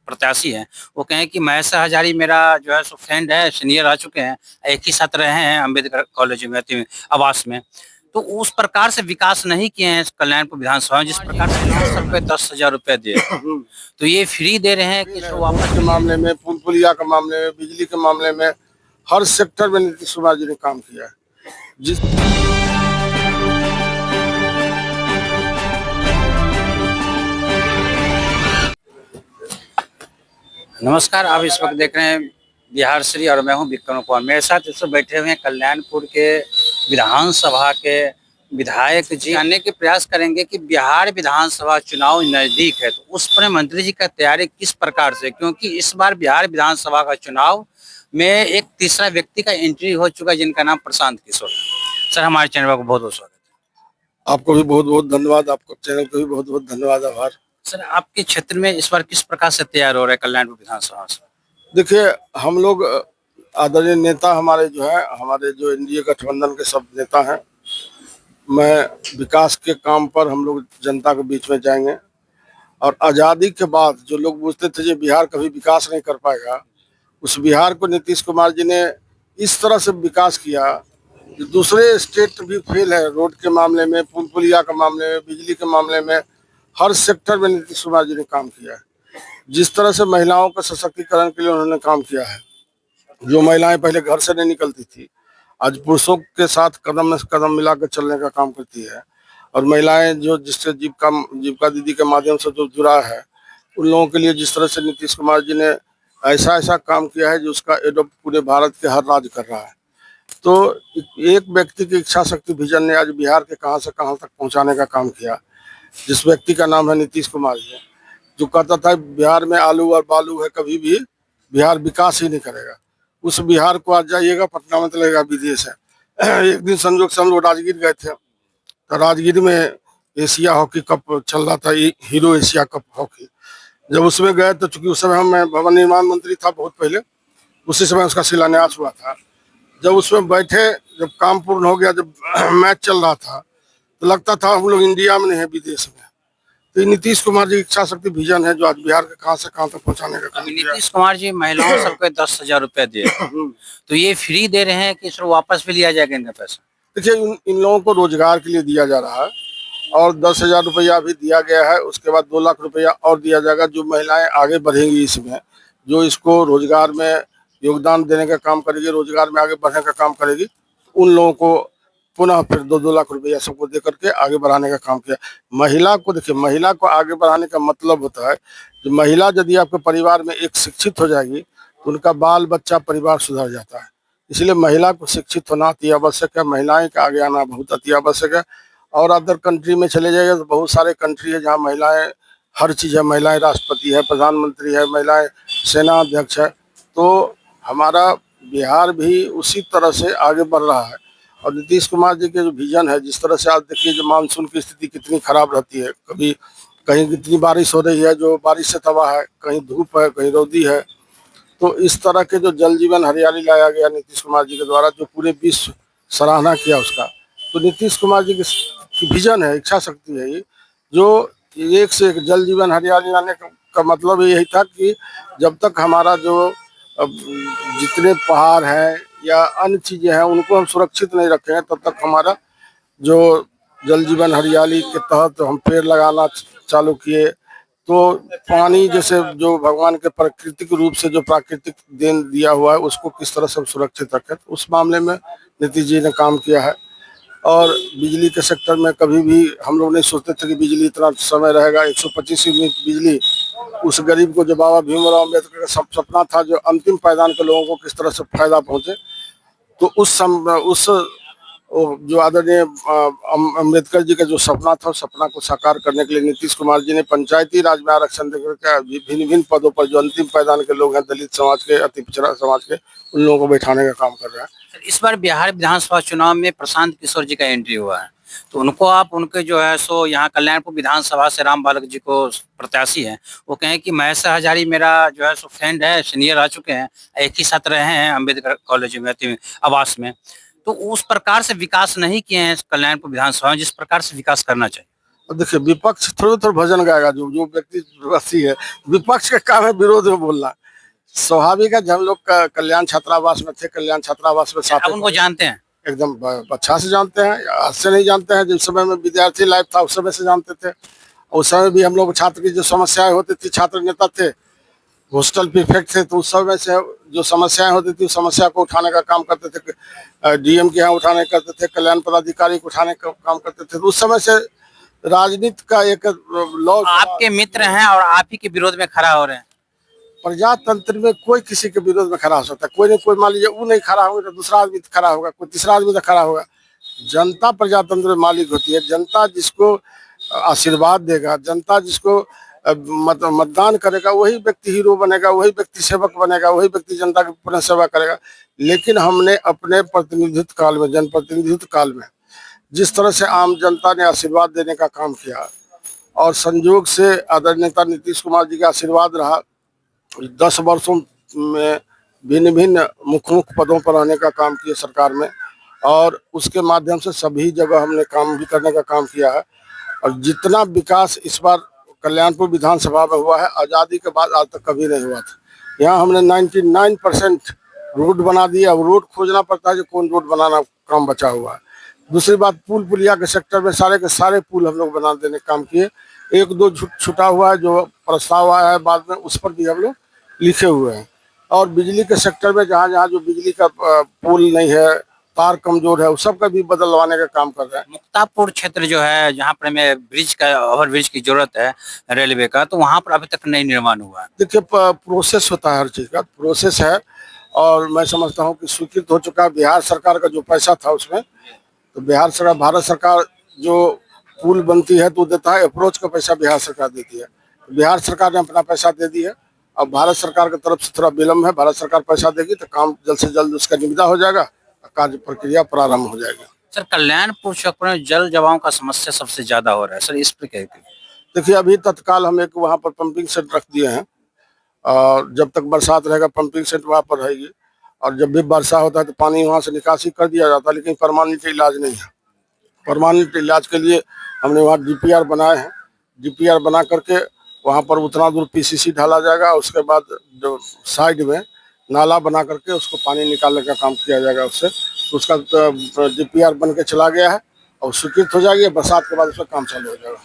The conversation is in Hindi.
प्रत्याशी हैं, वो कहें कि महेश हजारी मेरा जो है सो फ्रेंड है, सीनियर रह चुके हैं, एक ही साथ रहे हैं अम्बेडकर कॉलेज में, आवास में। तो उस प्रकार से विकास नहीं किए हैं कल्याणपुर विधानसभा में, जिस प्रकार से सब पे 10,000 रुपए दिए। तो ये फ्री दे रहे हैं कि इसको वापस के मामले में, पुल पुलिया के मामले में, बिजली के मामले में, हर सेक्टर में नीतीश कुमार जी ने काम किया है। जिस नमस्कार, आप इस वक्त देख रहे हैं बिहार श्री और मैं हूं विक्रम कुमार। मेरे साथ इस वक्त बैठे हुए हैं कल्याणपुर के विधानसभा के विधायक जी। जानने के प्रयास करेंगे कि बिहार विधानसभा चुनाव नजदीक है, तो उस पर मंत्री जी का तैयारी किस प्रकार से, क्योंकि इस बार बिहार विधानसभा का चुनाव में एक तीसरा व्यक्ति का एंट्री हो चुका है, जिनका नाम प्रशांत किशोर। सर, हमारे चैनल को बहुत बहुत स्वागत है। आपको भी बहुत बहुत धन्यवाद, आपको चैनल को भी बहुत बहुत धन्यवाद, आभार। सर, आपके क्षेत्र में इस बार किस प्रकार से तैयार हो रहा है कल्याणपुर विधानसभा से? देखिए, हम लोग आदरणीय नेता हमारे जो एनडीए गठबंधन के सब नेता हैं, मैं विकास के काम पर हम लोग जनता के बीच में जाएंगे। और आज़ादी के बाद जो लोग पूछते थे कि बिहार कभी विकास नहीं कर पाएगा, उस बिहार को नीतीश कुमार जी ने इस तरह से विकास किया जो दूसरे स्टेट भी फेल है। रोड के मामले में, पुल पुलिया के मामले में, बिजली के मामले में, हर सेक्टर में नीतीश कुमार जी ने काम किया है। जिस तरह से महिलाओं का सशक्तिकरण के लिए उन्होंने काम किया है, जो महिलाएं पहले घर से नहीं निकलती थी, आज पुरुषों के साथ कदम में कदम मिलाकर चलने का काम करती है। और महिलाएं जो जिससे जीविका दीदी के माध्यम से जो जुड़ा है, उन लोगों के लिए जिस तरह से नीतीश कुमार जी ने ऐसा काम किया है जो उसका एडोप्ट पूरे भारत के हर राज्य कर रहा है। तो एक व्यक्ति की इच्छा शक्ति विजन ने आज बिहार के कहां से कहां तक पहुंचाने का काम किया। जिस व्यक्ति का नाम है नीतीश कुमार जी, जो कहता था बिहार में आलू और बालू है, कभी भी बिहार विकास ही नहीं करेगा, उस बिहार को आज जाइएगा पटना में तो लगेगा विदेश है। एक दिन संजोग से हम लोग राजगीर गए थे, तो राजगीर में एशिया हॉकी कप चल रहा था, हीरो एशिया कप हॉकी। जब उसमें गए तो चूंकि उस समय मैं भवन निर्माण मंत्री था बहुत पहले, उसी समय उसका शिलान्यास हुआ था। जब उसमें बैठे, जब काम पूर्ण हो गया, जब मैच चल रहा था, तो लगता था हम लोग इंडिया में नहीं है, विदेश में। तो नीतीश कुमार जी इच्छा शक्ति विजन है जो आज बिहार के कहां से कहां तक पहुंचाने का काम किया। नीतीश कुमार जी महिलाओं सबके 10,000 रुपए दिए, तो ये फ्री दे रहे हैं कि इसको वापस भी लिया जाएगा इनका पैसा? देखिए, इन लोगों को रोजगार के लिए दिया जा रहा है और 10,000 रुपया भी दिया गया है। उसके बाद 2 लाख रुपया और दिया जाएगा। जो महिलाएं आगे बढ़ेंगी इसमें, जो इसको रोजगार में योगदान देने का काम करेगी, रोजगार में आगे बढ़ने का काम करेगी, उन लोगों को पुनः फिर 2-2 लाख रुपया सबको दे करके आगे बढ़ाने का काम किया। महिला को देखिए, महिला को आगे बढ़ाने का मतलब होता है कि महिला यदि आपके परिवार में एक शिक्षित हो जाएगी तो उनका बाल बच्चा परिवार सुधर जाता है। इसलिए महिला को शिक्षित होना अति आवश्यक है, महिलाएं का आगे आना बहुत अति आवश्यक है। और अदर कंट्री में चले जाइए तो बहुत सारे कंट्री है जहाँ महिलाएं हर चीज़ है, महिलाएं राष्ट्रपति है, प्रधानमंत्री है, महिलाएं सेना अध्यक्ष है। तो हमारा बिहार भी उसी तरह से आगे बढ़ रहा है। और नीतीश कुमार जी के जो विजन है, जिस तरह से आज देखिए जो मानसून की स्थिति कितनी खराब रहती है, कभी कहीं कितनी बारिश हो रही है जो बारिश से तबाह है, कहीं धूप है, कहीं रौदी है। तो इस तरह के जो जल जीवन हरियाली लाया गया नीतीश कुमार जी के द्वारा, जो पूरे विश्व सराहना किया उसका, तो नीतीश कुमार जी की विजन है, इच्छा शक्ति है ये, जो एक से एक जल जीवन हरियाली लाने का मतलब यही था कि जब तक हमारा जो जितने पहाड़ हैं या अन्य चीज़ें हैं उनको हम सुरक्षित नहीं रखें, तब तक हमारा जो जल जीवन हरियाली के तहत हम पेड़ लगाना चालू किए। तो पानी जैसे जो भगवान के प्राकृतिक रूप से जो प्राकृतिक देन दिया हुआ है, उसको किस तरह से हम सुरक्षित रखें, तो उस मामले में नीतीश जी ने काम किया है। और बिजली के सेक्टर में कभी भी हम लोग नहीं सोचते थे कि बिजली इतना समय रहेगा। 125 यूनिट बिजली उस गरीब को, जो बाबा भीमराव अम्बेडकर का सपना था, जो अंतिम पायदान के लोगों को किस तरह से फायदा पहुंचे, तो उस जो आदरणीय अम्बेडकर जी का जो सपना था, उस सपना को साकार करने के लिए नीतीश कुमार जी ने पंचायती राज में आरक्षण देकर भिन्न भिन्न पदों पर जो अंतिम पायदान के लोग हैं, दलित समाज के, अति पिछड़ा समाज के, उन लोगों को बैठाने का काम कर रहा है। इस बार बिहार विधानसभा चुनाव में प्रशांत किशोर जी का एंट्री हुआ है, तो उनको आप उनके जो है सो यहाँ कल्याणपुर विधानसभा से राम बालक जी को प्रत्याशी हैं, वो कहें कि महेश हजारी मेरा जो है सो फ्रेंड है, सीनियर रह चुके हैं, एक ही साथ रहे हैं अम्बेडकर कॉलेज में, आवास में। तो उस प्रकार से विकास नहीं किए हैं कल्याणपुर विधानसभा में जिस प्रकार से विकास करना चाहिए। अब देखिए, विपक्ष थोड़ा थोड़ा भजन गाएगा, जो जो व्यक्ति विपक्षी है, विपक्ष का काम है विरोध में बोलना। स्वाभाविक है, जब हम लोग कल्याण छात्रावास में थे, कल्याण छात्रावास में आप उनको जानते हैं? एकदम अच्छा से जानते हैं, आज से नहीं जानते हैं। जिस समय में विद्यार्थी लाइफ था उस समय से जानते थे। उस समय भी हम लोग छात्र की जो समस्याएं होती थी, छात्र नेता थे, हॉस्टल प्रीफेक्ट थे, तो उस समय से जो समस्याएं होती थी उस समस्या को उठाने का काम करते थे। डीएम के यहाँ उठाने करते थे, कल्याण पदाधिकारी को उठाने का काम करते थे। तो उस समय से राजनीति का एक लॉ, आपके मित्र हैं और आप ही के विरोध में खड़ा हो रहे हैं। प्रजातंत्र में कोई किसी के विरोध में खड़ा हो सकता है। कोई नहीं, कोई मान लीजिए वो नहीं खड़ा होगा तो दूसरा आदमी खड़ा होगा, कोई तीसरा आदमी तो खड़ा होगा। जनता प्रजातंत्र में मालिक होती है। जनता जिसको आशीर्वाद देगा, जनता जिसको मतदान करेगा, वही व्यक्ति हीरो बनेगा, वही व्यक्ति सेवक बनेगा, वही व्यक्ति जनता की पूर्ण सेवा करेगा। लेकिन हमने अपने प्रतिनिधित्व काल में, जनप्रतिनिधित्व काल में, जिस तरह से आम जनता ने आशीर्वाद देने का काम किया, और संयोग से आदरणीय नेता नीतीश कुमार जी का आशीर्वाद रहा, 10 वर्षों में भिन्न भिन्न मुख्य पदों पर रहने का काम किया सरकार में, और उसके माध्यम से सभी जगह हमने काम भी करने का काम किया है। और जितना विकास इस बार कल्याणपुर विधानसभा में हुआ है, आज़ादी के बाद आज तक कभी नहीं हुआ था। यहाँ हमने 99% रोड बना दिया। अब रोड खोजना पड़ता है कि कौन रोड बनाना काम बचा हुआ है। दूसरी बात, पुल पुलिया के सेक्टर में सारे के सारे पुल हम लोग बना देने का काम किए। एक दो छुटा हुआ है जो प्रस्ताव आया है बाद में, उस पर भी हम लोग लिखे हुए हैं। और बिजली के सेक्टर में जहाँ जहाँ जो बिजली का पुल नहीं है, तार कमजोर है, उस सब का भी बदलवाने का काम कर रहे हैं। मुक्तापुर क्षेत्र जो है, जहाँ पर हमें ब्रिज का, ओवर ब्रिज की जरूरत है रेलवे का, तो वहाँ पर अभी तक नहीं निर्माण हुआ है। देखिए, प्रोसेस होता है, हर चीज का प्रोसेस है, और मैं समझता हूँ कि स्वीकृत हो चुका है। बिहार सरकार का जो पैसा था उसमें, तो बिहार सरकार, भारत सरकार जो पुल बनती है तो देता है, अप्रोच का पैसा बिहार सरकार देती है। तो बिहार सरकार ने अपना पैसा दे दिया। अब भारत सरकार की तरफ से थोड़ा विलम्ब है। भारत सरकार पैसा देगी तो काम जल्द से जल्द उसका निविदा हो जाएगा, कार्य प्रक्रिया प्रारंभ हो जाएगी। सर, कल्याणपुर क्षेत्र में जल जमाव का समस्या सबसे ज्यादा हो रहा है सर, इस पर क्या कहते हैं? देखिए, अभी तत्काल हम एक वहाँ पर पंपिंग सेट रख दिए हैं, और जब तक बरसात रहेगा पंपिंग सेट वहाँ पर रहेगी, और जब भी वर्षा होता है तो पानी वहाँ से निकासी कर दिया जाता है। लेकिन परमानेंट इलाज नहीं है। परमानेंट इलाज के लिए हमने वहाँ डीपीआर बनाए हैं। डीपीआर बना करके वहाँ पर उतना दूर पीसीसी ढाला जाएगा। उसके बाद जो साइड में नाला बना करके उसको पानी निकालने का काम किया जाएगा उससे। तो उसका डीपीआर बन के चला गया है और स्वीकृत हो जाएगी। बरसात के बाद उसका काम चालू हो जाएगा।